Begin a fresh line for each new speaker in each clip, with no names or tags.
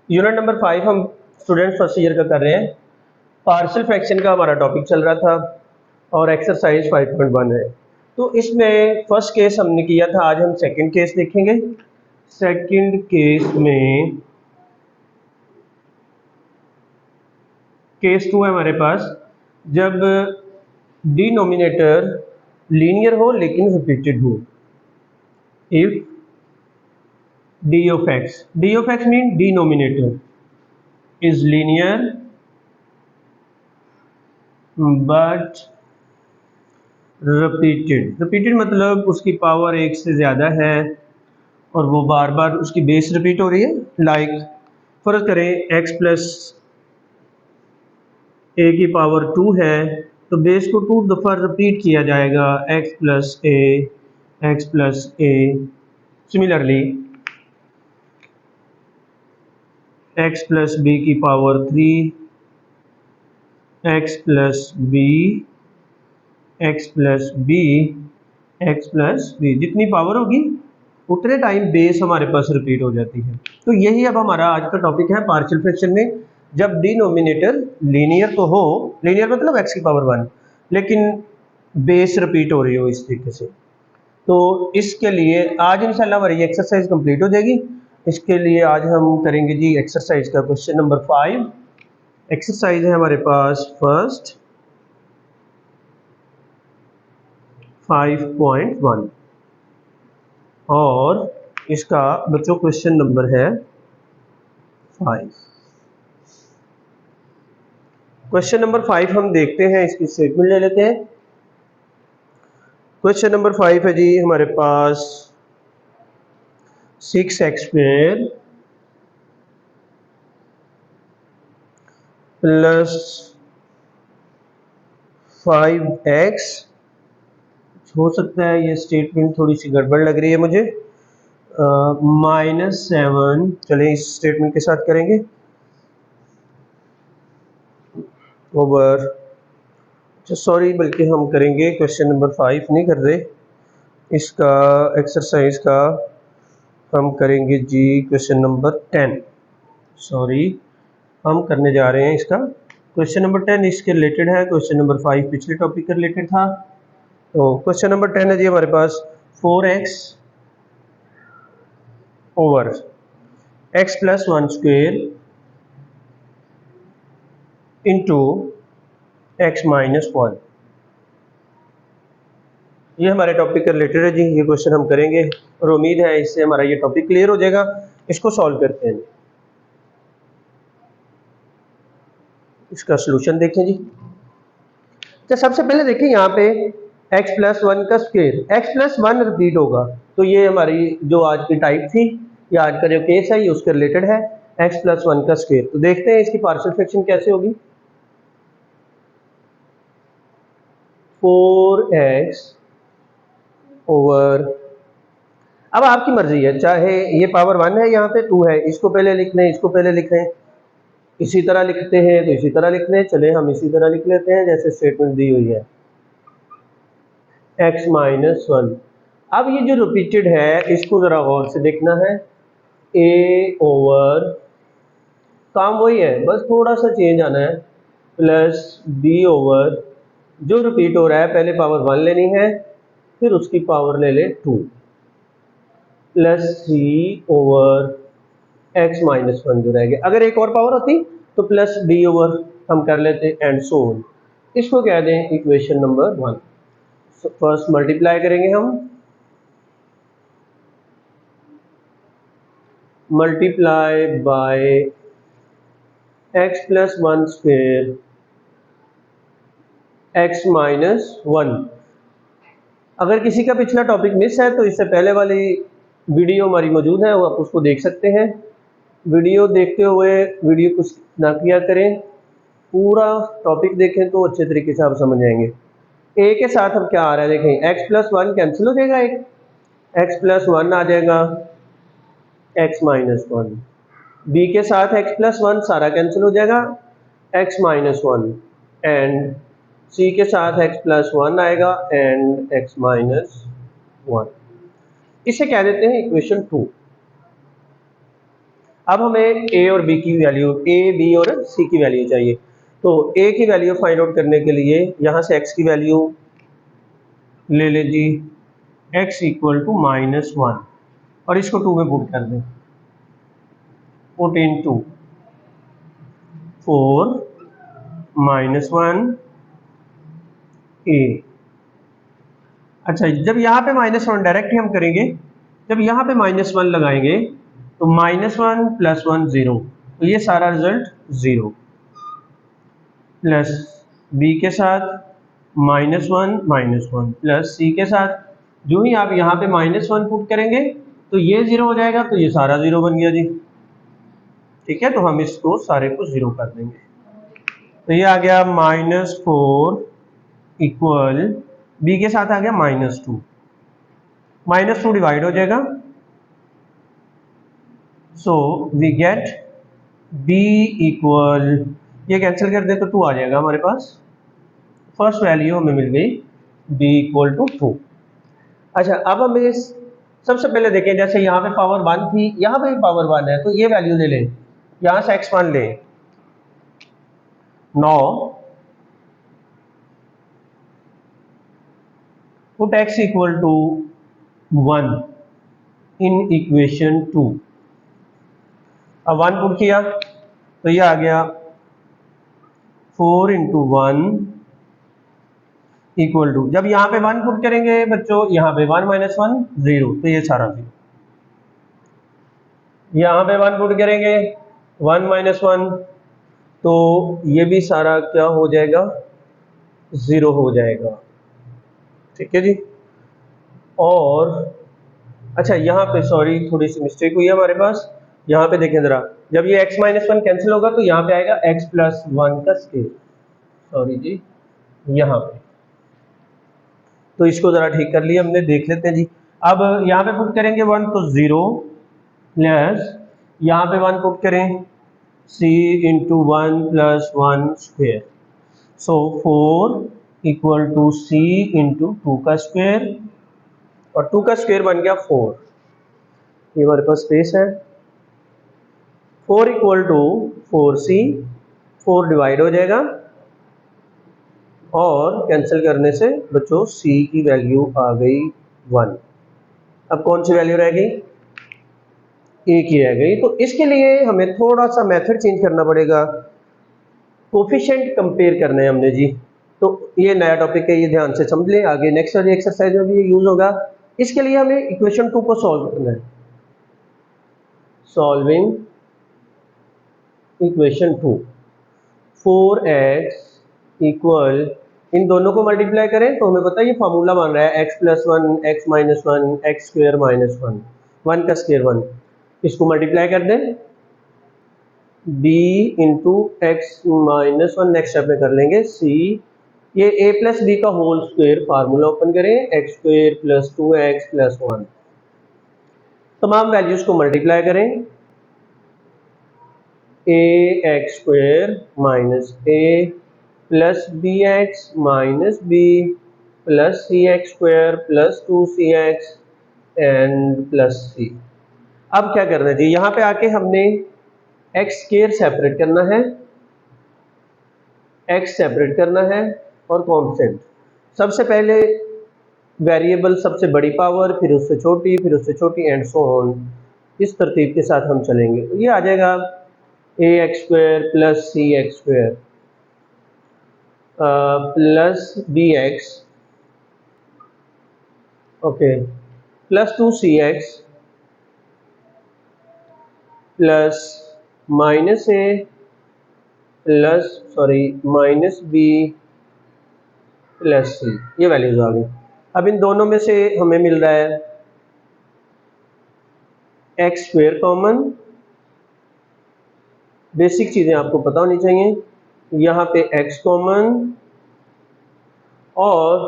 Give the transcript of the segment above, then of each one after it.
Unit number 5 हम student first year का कर रहे हैं। पार्शियल फ्रैक्शन का हमारा टॉपिक चल रहा था और एक्सरसाइज 5.1 है। तो इसमें फर्स्ट केस हमने किया था, आज हम सेकंड केस देखेंगे। सेकंड केस में केस 2 है हमारे पास, जब डिनोमिनेटर लीनियर हो लेकिन रिपीटेड हो। If D of x mean denominator is linear but repeated मतलब उसकी पावर एक से ज़्यादा है और वो बार बार उसकी बेस रिपीट हो रही है। लाइक फर्ज करें x प्लस ए की पावर 2 है तो बेस को 2 दफ़ा रिपीट किया जाएगा, x plus a. Similarly x plus b की power 3, x plus b, x plus b, जितनी पावर होगी उतने टाइम बेस हमारे पास रिपीट हो जाती है। तो यही अब हमारा आज का टॉपिक है पार्शियल फ्रैक्शन में। जब डिनोमिनेटर लीनियर तो हो, लीनियर मतलब x की पावर 1, लेकिन बेस रिपीट हो रही हो इस तरीके से। तो इसके लिए आज इंशाल्लाह हमारी एक्सरसाइज कंप्लीट हो जाएगी। इसके लिए आज हम करेंगे जी एक्सरसाइज का क्वेश्चन नंबर 5। एक्सरसाइज है हमारे पास फर्स्ट 5.1 और इसका बच्चों क्वेश्चन नंबर है 5। क्वेश्चन नंबर 5 हम देखते हैं, इसकी स्टेटमेंट ले लेते हैं। क्वेश्चन नंबर 5 है जी हमारे पास 6x² प्लस 5x, हो सकता है ये स्टेटमेंट थोड़ी सी गड़बड़ लग रही है मुझे, -7। चलिए इस स्टेटमेंट के साथ करेंगे ओवर, सॉरी बल्कि हम करेंगे क्वेश्चन नंबर 5 नहीं कर रहे, इसका एक्सरसाइज का हम करेंगे जी क्वेश्चन नंबर 10। सॉरी, हम करने जा रहे हैं इसका क्वेश्चन नंबर 10, इसके रिलेटेड है। क्वेश्चन नंबर 5 पिछले टॉपिक के रिलेटेड था। तो क्वेश्चन नंबर 10 है जी हमारे पास 4x over x plus 1 square into x minus 1, ये हमारे टॉपिक के रिलेटेड है जी। ये क्वेश्चन हम करेंगे और उम्मीद है इससे हमारा ये टॉपिक क्लियर हो जाएगा। इसको सॉल्व करते हैं, इसका सलूशन देखें जी। तो सबसे पहले देखें यहाँ पे x प्लस 1 का स्क्वेयर, x प्लस 1 रिपीट होगा तो ये हमारी जो आज की टाइप थी या आज का जो केस है ये उसके रिलेटेड है, x प्लस 1 का स्क्वेयर। तो देखते हैं इसकी पार्शियल फ्रैक्शन कैसे होगी। 4x ओवर, अब आपकी मर्जी है, चाहे ये पावर 1 है यहाँ पे 2 है, इसको पहले लिख लें, इसको पहले लिख लें, इसी तरह लिखते हैं तो इसी तरह लिख लें। चले हम इसी तरह लिख लेते हैं जैसे स्टेटमेंट दी हुई है, x माइनस 1। अब ये जो रिपीटेड है इसको जरा गौर से देखना है, a ओवर, काम वही है बस थोड़ा सा चेंज आना है, प्लस b ओवर, जो रिपीट हो रहा है पहले पावर 1 लेनी है फिर उसकी पावर ले ले 2, plus c over x minus 1 जो रह गया। अगर एक और पावर होती तो प्लस b ओवर हम कर लेते एंड सो ऑन। इसको कह दें इक्वेशन नंबर 1। फर्स्ट मल्टीप्लाई करेंगे हम, multiply by x plus 1 square x minus 1। अगर किसी का पिछला टॉपिक मिस है तो इससे पहले वाली वीडियो हमारी मौजूद है, वो आप उसको देख सकते हैं। वीडियो देखते हुए वीडियो को ना किया करें, पूरा टॉपिक देखें तो अच्छे तरीके से आप समझ जाएंगे। a के साथ अब क्या आ रहा है देखें, x प्लस 1 कैंसिल हो जाएगा, एक x प्लस 1 आ जाएगा, x माइनस 1। b के साथ x प्लस 1 सारा कैंसिल हो जाएगा, x माइनस 1, एंड c के साथ x प्लस 1 आएगा एंड x माइनस 1। इसे कह देते हैं इक्वेशन 2। अब हमें ए और बी की वैल्यू, ए बी और सी की वैल्यू चाहिए। तो ए की वैल्यू फाइंड आउट करने के लिए यहाँ से एक्स की वैल्यू ले लें जी, एक्स इक्वल टू -1 और इसको 2 में पुट कर दें। पुट इन टू 4 -1 ए। अच्छा, जब यहाँ पे -1 डायरेक्ट ही हम करेंगे, जब यहाँ पे -1 लगाएंगे तो -1 + 1 0, तो ये सारा रिजल्ट 0 प्लस बी के साथ -1 प्लस सी के साथ, जो ही आप यहाँ पे -1 पुट करेंगे तो ये 0 हो जाएगा, तो ये सारा 0 बन गया जी। ठीक है, तो हम इसको सारे को 0 कर देंगे। तो ये आ गया -4 इक्वल, बी के साथ आ गया -2, -2 डिवाइड हो जाएगा, so we get b equal, ये कैंसिल कर दे तो 2 आ जाएगा हमारे पास। फर्स्ट वैल्यू हमें मिल गई b इक्वल टू 2। अच्छा, अब हमें सबसे पहले देखें, जैसे यहाँ पे पावर 1 थी, यहाँ पे भी पावर 1 है, तो ये वैल्यू ले लें, यहाँ से x1 लें। Now put x equal to 1 in equation 2। अब 1 पुट किया तो ये आ गया 4 × 1 इक्वल टू, जब यहाँ पे 1 पुट करेंगे बच्चों, यहाँ पे 1 - 1 0, तो ये सारा 0। यहाँ पे 1 पुट करेंगे 1 - 1, तो ये भी सारा क्या हो जाएगा, 0 हो जाएगा। ठीक है जी। और अच्छा, यहाँ पे सॉरी थोड़ी सी मिस्टेक हुई है हमारे पास, यहाँ पे देखें जरा, जब ये x - 1 कैंसिल होगा तो यहाँ पे आएगा x + 1 का स्क्वायर, सॉरी जी, यहाँ पे, तो इसको जरा ठीक कर लिया हमने, देख लेते हैं जी। अब यहाँ पे पुट करेंगे 1 तो 0 प्लस यहाँ पे 1 पुट करें c × 1 + 1 square, so 4 equal to c × 2 का स्क्वायर, और 2 का स्क्वायर बन गया 4। ये हमारे पास स्पेस है, 4 इक्वल टू 4c, 4 डिवाइड हो जाएगा और कैंसिल करने से बच्चों c की वैल्यू आ गई 1। अब कौन सी वैल्यू रह गई, a की रह गई। तो इसके लिए हमें थोड़ा सा मेथड चेंज करना पड़ेगा, कोफिशिएंट कंपेयर करने हैं हमने जी। तो ये नया टॉपिक है, ये ध्यान से समझ लें, आगे नेक्स्ट वाली एक्सरसाइज में भी ये यूज होगा। इसके लिए हमें इक्वेशन 2 को सॉल्व करना है। सॉल्विंग इक्वेशन 2, 4x इक्वल, इन दोनों को मल्टीप्लाई करें तो हमें पता है ये फार्मूला बन रहा है x + 1 x - 1 x² - 1, 1 का स्क्वायर 1, इसको मल्टीप्लाई कर दें, b × x - 1 नेक्स्ट स्टेप में कर लेंगे c, ये a + b का होल स्क्वायर, फार्मूला ओपन करें, x² + 2x + 1, तमाम वैल्यूज को मल्टीप्लाई करें, ax² - a plus bx - b plus cx² + 2cx and plus c। अब क्या करना है जी, यहाँ पे आके हमने x² सेपरेट करना है, x सेपरेट करना है और कांस्टेंट। सबसे पहले वेरिएबल सबसे बड़ी पावर, फिर उससे छोटी, फिर उससे छोटी एंड सो ऑन, इस तरतीब के साथ हम चलेंगे। तो ये आ जाएगा ax² + cx² plus bx, okay, plus 2cx plus -a plus -b plus c, ये वैल्यूज आ गई। अब इन दोनों में से हमें मिल रहा है x² कॉमन, बेसिक चीजें आपको पता होनी चाहिए, यहाँ पे x कॉमन और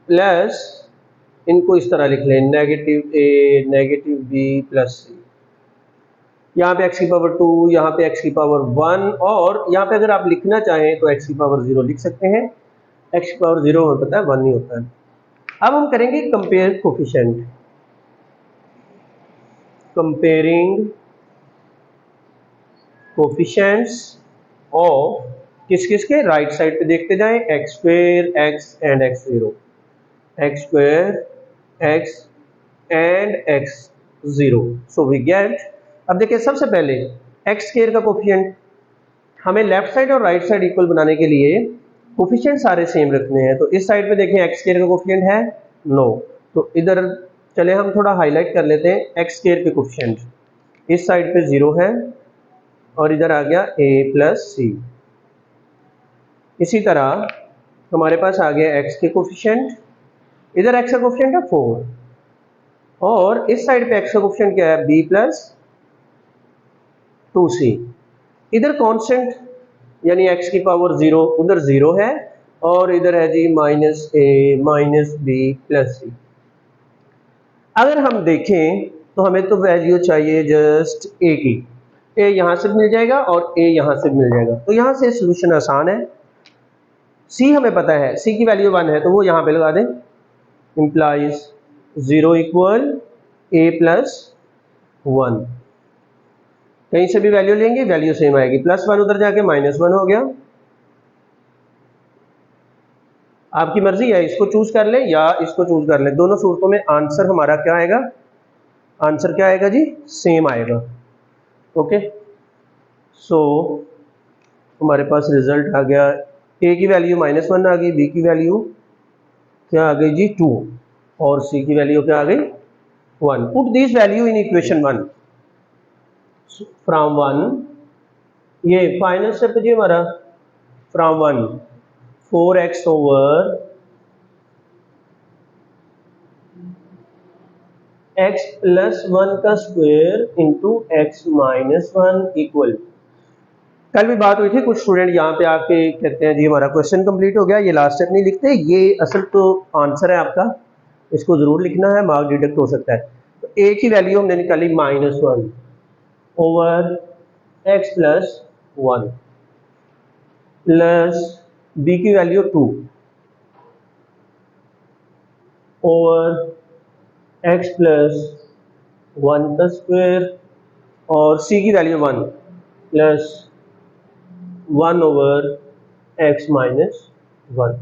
प्लस, इनको इस तरह लिख लें, -a -b प्लस c, यहाँ पे x की पावर 2, यहाँ पे x की पावर 1, और यहाँ पे अगर आप लिखना चाहें तो x की पावर 0 लिख सकते हैं। x की पावर 0 हमें पता है 1 नहीं होता है। अब हम करेंगे compare coefficient, comparing coefficients of किस किस के राइट साइड पे देखते जाएं, x square x and x zero, x square x and x zero. So we get, अब देखिए सबसे पहले एक्स स्क्वायर का कोफिशिएंट हमें लेफ्ट साइड और राइट साइड इक्वल बनाने के लिए कोफिशिएंट सारे सेम रखने हैं। तो इस साइड पे देखें एक्स स्क्वायर का कोफिशिएंट है नो, तो इधर चले हम थोड़ा हाईलाइट कर लेते हैं एक्स स्क्वायर के कोफिशिएंट, इस साइड पे 0 है और इधर आ गया a प्लस सी। इसी तरह हमारे पास आ गया x के कोफिशिएंट, इधर x का कोफिशिएंट है 4 और इस साइड पे x का कोफिशिएंट क्या है b प्लस 2c। इधर कांस्टेंट यानी x की पावर 0, उधर 0 है और इधर है G minus a minus b plus c. अगर हम देखें तो हमें तो वैल्यू चाहिए जस्ट a की, a यहाँ से मिल जाएगा और a यहाँ से मिल जाएगा, तो यहाँ से सोल्यूशन आसान है। c हमें पता है, c की वैल्यू 1 है तो वो यहाँ पे लगा दें, इंप्लाइज 0 इक्वल a प्लस 1। कहीं से भी वैल्यू लेंगे वैल्यू सेम आएगी, प्लस 1 उधर जाके माइनस 1 हो गया। आपकी मर्जी है, इसको चूज कर लें या इसको चूज कर लें, दोनों सूरतों में आंसर हमारा क्या आएगा, आंसर क्या आएगा जी, सेम आएगा। ओके, सो हमारे पास रिजल्ट आ गया, a की वैल्यू -1 आ गई, b की वैल्यू क्या आ गई जी 2 और c की वैल्यू क्या आ गई 1। Put this value in equation 1 from 1, ये फाइनल स्टेप जी हमारा, from 1 4x over x plus 1 का square into x minus 1 equal. कल भी बात हुई थी, कुछ स्टूडेंट यहाँ पे आके कहते हैं जी हमारा क्वेश्चन कंप्लीट हो गया, ये लास्ट स्टेप नहीं लिखते, ये असल तो आंसर है आपका, इसको जरूर लिखना है, मार्क डिडक्ट हो सकता है। तो a की वैल्यू हमने निकाली -1 over x plus 1 plus b की वैल्यू 2 ओवर x प्लस 1 का स्क्वायर और c की value 1 plus 1 over x minus 1।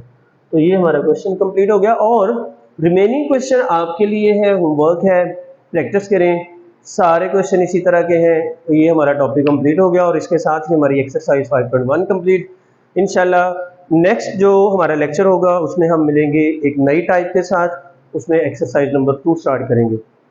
तो ये हमारा क्वेश्चन कंप्लीट हो गया और रिमेनिंग क्वेश्चन आपके लिए है, होमवर्क है, प्रैक्टिस करें, सारे क्वेश्चन इसी तरह के हैं। तो ये हमारा टॉपिक कंप्लीट हो गया और इसके साथ ही हमारी एक्सरसाइज 5.1 कंप्लीट। इंशाल्लाह नेक्स्ट जो हमारा लेक्चर होगा उसमें हम मिलेंगे एक नई टाइप के साथ, उसमें एक्सरसाइज नंबर 2 स्टार्ट करेंगे।